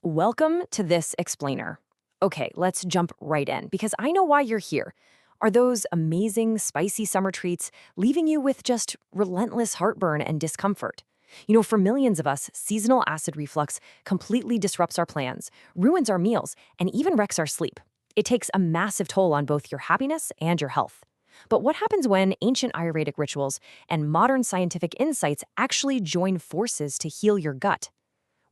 Welcome to this explainer. Okay, let's jump right in because I know why you're here. Are those amazing, spicy summer treats leaving you with just relentless heartburn and discomfort? For millions of us, seasonal acid reflux completely disrupts our plans, ruins our meals, and even wrecks our sleep. It takes a massive toll on both your happiness and your health. But what happens when ancient Ayurvedic rituals and modern scientific insights actually join forces to heal your gut?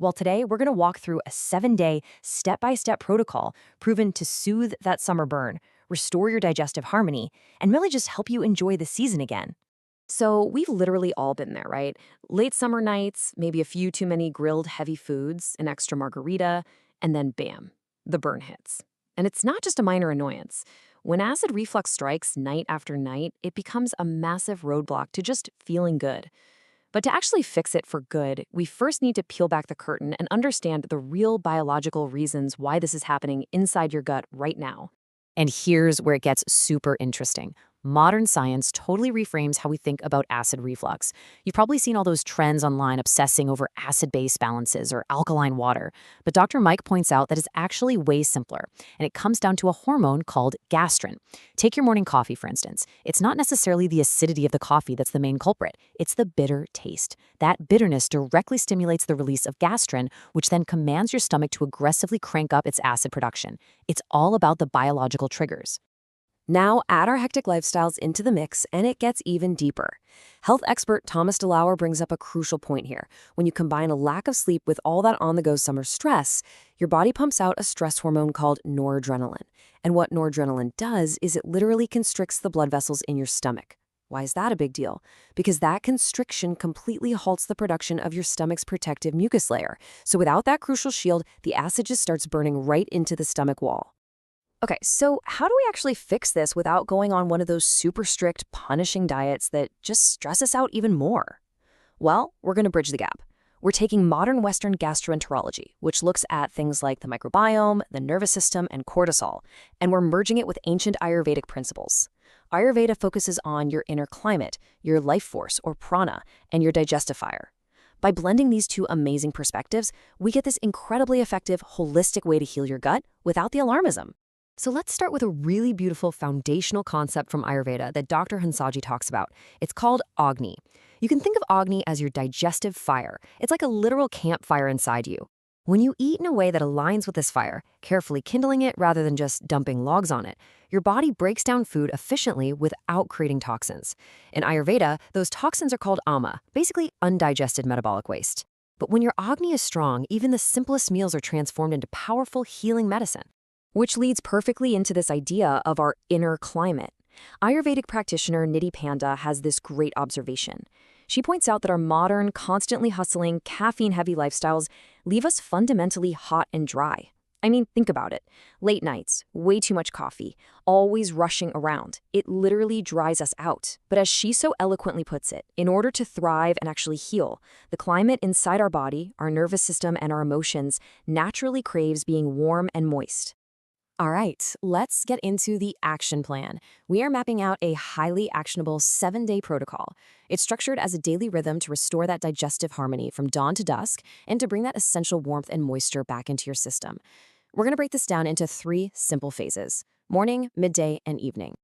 Well, today we're going to walk through a 7-day, step-by-step protocol proven to soothe that summer burn, restore your digestive harmony, and really just help you enjoy the season again. So we've literally all been there, right? Late summer nights, maybe a few too many grilled heavy foods, an extra margarita, and then bam, the burn hits. And it's not just a minor annoyance. When acid reflux strikes night after night, it becomes a massive roadblock to just feeling good. But to actually fix it for good, we first need to peel back the curtain and understand the real biological reasons why this is happening inside your gut right now. And here's where it gets super interesting. Modern science totally reframes how we think about acid reflux. You've probably seen all those trends online obsessing over acid-base balances or alkaline water. But Dr. Mike points out that it's actually way simpler, and it comes down to a hormone called gastrin. Take your morning coffee, for instance. It's not necessarily the acidity of the coffee that's the main culprit. It's the bitter taste. That bitterness directly stimulates the release of gastrin, which then commands your stomach to aggressively crank up its acid production. It's all about the biological triggers. Now add our hectic lifestyles into the mix, and it gets even deeper. Health expert Thomas DeLauer brings up a crucial point here. When you combine a lack of sleep with all that on-the-go summer stress, your body pumps out a stress hormone called noradrenaline. And what noradrenaline does is it literally constricts the blood vessels in your stomach. Why is that a big deal? Because that constriction completely halts the production of your stomach's protective mucus layer. So without that crucial shield, the acid just starts burning right into the stomach wall. Okay, so how do we actually fix this without going on one of those super strict, punishing diets that just stress us out even more? Well, we're going to bridge the gap. We're taking modern Western gastroenterology, which looks at things like the microbiome, the nervous system, and cortisol, and we're merging it with ancient Ayurvedic principles. Ayurveda focuses on your inner climate, your life force, or prana, and your digestive fire. By blending these two amazing perspectives, we get this incredibly effective, holistic way to heal your gut without the alarmism. So let's start with a really beautiful foundational concept from Ayurveda that Dr. Hansaji talks about. It's called Agni. You can think of Agni as your digestive fire. It's like a literal campfire inside you. When you eat in a way that aligns with this fire, carefully kindling it rather than just dumping logs on it, your body breaks down food efficiently without creating toxins. In Ayurveda, those toxins are called ama, basically undigested metabolic waste. But when your Agni is strong, even the simplest meals are transformed into powerful healing medicine. Which leads perfectly into this idea of our inner climate. Ayurvedic practitioner Nidhi Panda has this great observation. She points out that our modern, constantly hustling, caffeine-heavy lifestyles leave us fundamentally hot and dry. I mean, think about it. Late nights, way too much coffee, always rushing around. It literally dries us out. But as she so eloquently puts it, in order to thrive and actually heal, the climate inside our body, our nervous system, and our emotions naturally craves being warm and moist. All right, let's get into the action plan. We are mapping out a highly actionable 7-day protocol. It's structured as a daily rhythm to restore that digestive harmony from dawn to dusk and to bring that essential warmth and moisture back into your system. We're going to break this down into 3 simple phases: morning, midday, and evening.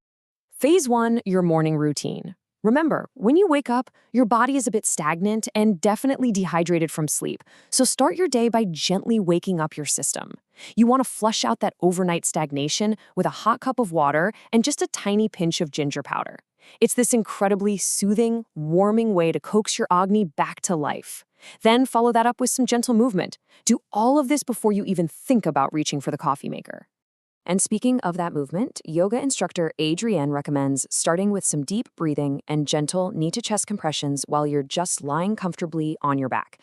Phase 1, your morning routine. Remember, when you wake up, your body is a bit stagnant and definitely dehydrated from sleep. So start your day by gently waking up your system. You want to flush out that overnight stagnation with a hot cup of water and just a tiny pinch of ginger powder. It's this incredibly soothing, warming way to coax your Agni back to life. Then follow that up with some gentle movement. Do all of this before you even think about reaching for the coffee maker. And speaking of that movement, yoga instructor Adrienne recommends starting with some deep breathing and gentle knee-to-chest compressions while you're just lying comfortably on your back.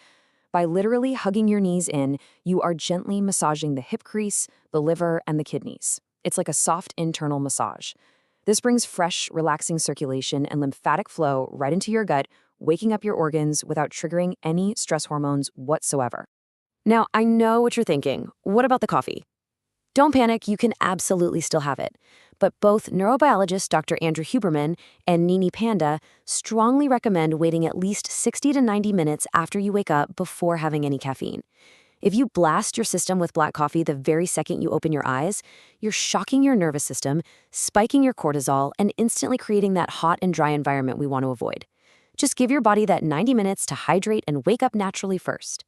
By literally hugging your knees in, you are gently massaging the hip crease, the liver, and the kidneys. It's like a soft internal massage. This brings fresh, relaxing circulation and lymphatic flow right into your gut, waking up your organs without triggering any stress hormones whatsoever. Now, I know what you're thinking. What about the coffee? Don't panic, you can absolutely still have it. But both neurobiologist Dr. Andrew Huberman and Nini Panda strongly recommend waiting at least 60 to 90 minutes after you wake up before having any caffeine. If you blast your system with black coffee the very second you open your eyes, you're shocking your nervous system, spiking your cortisol, and instantly creating that hot and dry environment we want to avoid. Just give your body that 90 minutes to hydrate and wake up naturally first.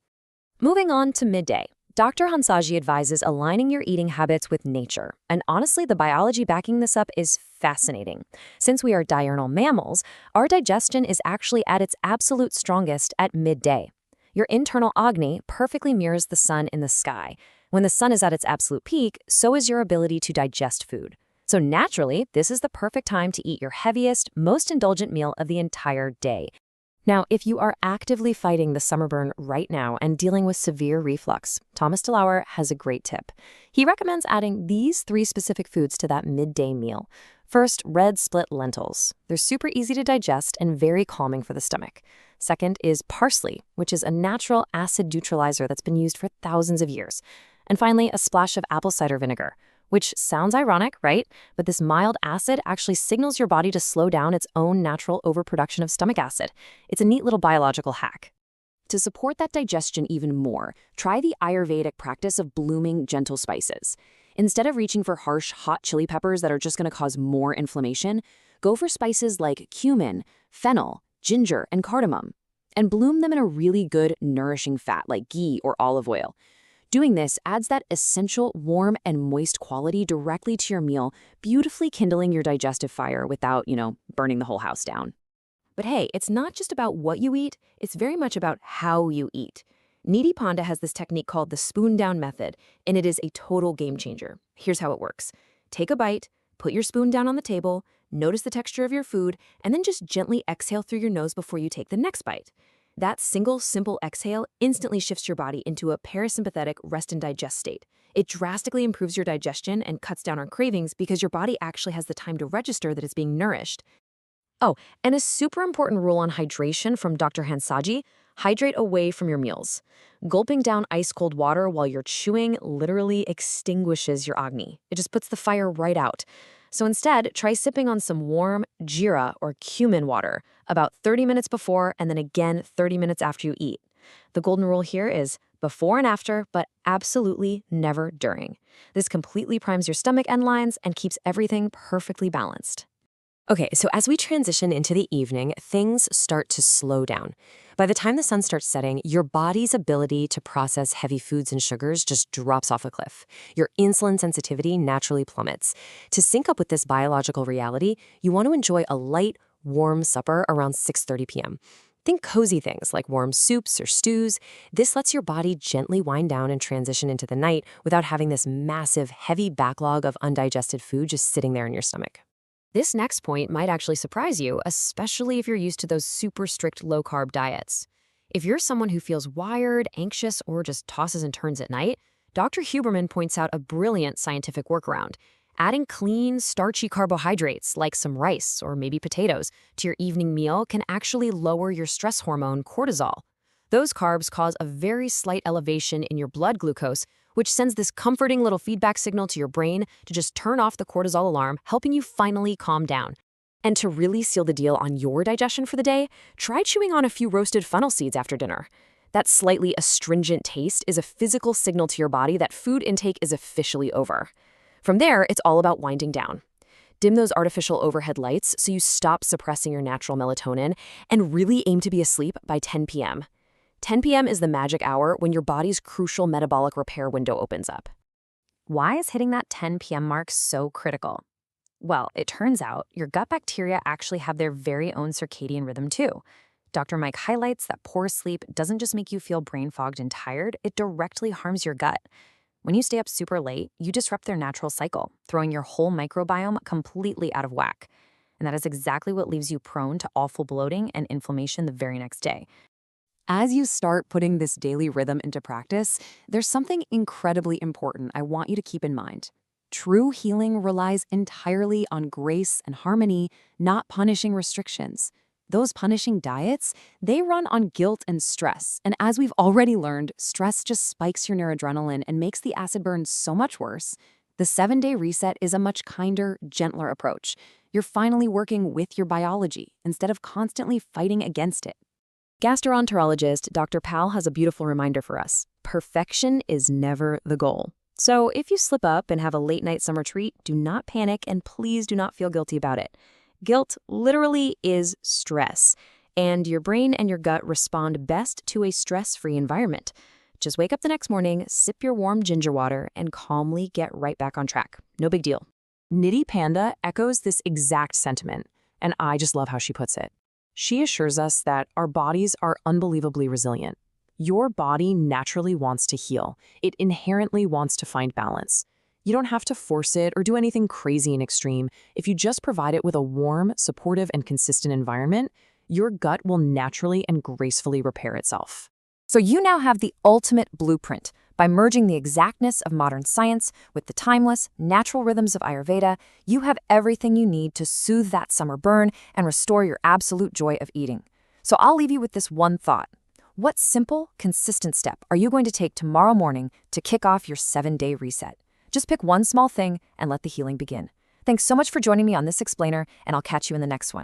Moving on to midday. Dr. Hansaji advises aligning your eating habits with nature. And honestly, the biology backing this up is fascinating. Since we are diurnal mammals, our digestion is actually at its absolute strongest at midday. Your internal agni perfectly mirrors the sun in the sky. When the sun is at its absolute peak, so is your ability to digest food. So naturally, this is the perfect time to eat your heaviest, most indulgent meal of the entire day. Now, if you are actively fighting the summer burn right now and dealing with severe reflux, Thomas DeLauer has a great tip. He recommends adding these 3 specific foods to that midday meal. First, red split lentils. They're super easy to digest and very calming for the stomach. Second is parsley, which is a natural acid neutralizer that's been used for thousands of years. And finally, a splash of apple cider vinegar, which sounds ironic, right? But this mild acid actually signals your body to slow down its own natural overproduction of stomach acid. It's a neat little biological hack. To support that digestion even more, try the Ayurvedic practice of blooming gentle spices. Instead of reaching for harsh, hot chili peppers that are just going to cause more inflammation, go for spices like cumin, fennel, ginger, and cardamom, and bloom them in a really good, nourishing fat like ghee or olive oil. Doing this adds that essential warm and moist quality directly to your meal, beautifully kindling your digestive fire without, burning the whole house down. But hey, it's not just about what you eat, it's very much about how you eat. Nidhi Panda has this technique called the spoon down method, and it is a total game changer. Here's how it works. Take a bite, put your spoon down on the table, notice the texture of your food, and then just gently exhale through your nose before you take the next bite. That single, simple exhale instantly shifts your body into a parasympathetic rest and digest state. It drastically improves your digestion and cuts down on cravings because your body actually has the time to register that it's being nourished. Oh, and a super important rule on hydration from Dr. Hansaji: hydrate away from your meals. Gulping down ice-cold water while you're chewing literally extinguishes your agni. It just puts the fire right out. So instead, try sipping on some warm jeera or cumin water about 30 minutes before and then again 30 minutes after you eat. The golden rule here is before and after, but absolutely never during. This completely primes your stomach end lines and keeps everything perfectly balanced. Okay, so as we transition into the evening, things start to slow down. By the time the sun starts setting, your body's ability to process heavy foods and sugars just drops off a cliff. Your insulin sensitivity naturally plummets. To sync up with this biological reality, you want to enjoy a light, warm supper around 6:30 p.m. Think cozy things like warm soups or stews. This lets your body gently wind down and transition into the night without having this massive, heavy backlog of undigested food just sitting there in your stomach. This next point might actually surprise you, especially if you're used to those super strict low-carb diets. If you're someone who feels wired, anxious, or just tosses and turns at night, Dr. Huberman points out a brilliant scientific workaround. Adding clean, starchy carbohydrates, like some rice or maybe potatoes, to your evening meal can actually lower your stress hormone, cortisol. Those carbs cause a very slight elevation in your blood glucose, which sends this comforting little feedback signal to your brain to just turn off the cortisol alarm, helping you finally calm down. And to really seal the deal on your digestion for the day, try chewing on a few roasted fennel seeds after dinner. That slightly astringent taste is a physical signal to your body that food intake is officially over. From there, it's all about winding down. Dim those artificial overhead lights so you stop suppressing your natural melatonin and really aim to be asleep by 10 p.m. 10 p.m. is the magic hour when your body's crucial metabolic repair window opens up. Why is hitting that 10 p.m. mark so critical? Well, it turns out your gut bacteria actually have their very own circadian rhythm too. Dr. Mike highlights that poor sleep doesn't just make you feel brain fogged and tired, it directly harms your gut. When you stay up super late, you disrupt their natural cycle, throwing your whole microbiome completely out of whack. And that is exactly what leaves you prone to awful bloating and inflammation the very next day. As you start putting this daily rhythm into practice, there's something incredibly important I want you to keep in mind. True healing relies entirely on grace and harmony, not punishing restrictions. Those punishing diets, they run on guilt and stress. And as we've already learned, stress just spikes your noradrenaline and makes the acid burn so much worse. The 7-day reset is a much kinder, gentler approach. You're finally working with your biology instead of constantly fighting against it. Gastroenterologist Dr. Pal has a beautiful reminder for us. perfection is never the goal. So if you slip up and have a late-night summer treat, do not panic and please do not feel guilty about it. Guilt literally is stress, and your brain and your gut respond best to a stress-free environment. Just wake up the next morning, sip your warm ginger water, and calmly get right back on track. No big deal. Nitty Panda echoes this exact sentiment, and I just love how she puts it. She assures us that our bodies are unbelievably resilient. Your body naturally wants to heal. It inherently wants to find balance. You don't have to force it or do anything crazy and extreme. If you just provide it with a warm, supportive, and consistent environment, your gut will naturally and gracefully repair itself. So you now have the ultimate blueprint. By merging the exactness of modern science with the timeless, natural rhythms of Ayurveda, you have everything you need to soothe that summer burn and restore your absolute joy of eating. So I'll leave you with this one thought. What simple, consistent step are you going to take tomorrow morning to kick off your 7-day reset? Just pick one small thing and let the healing begin. Thanks so much for joining me on this explainer, and I'll catch you in the next one.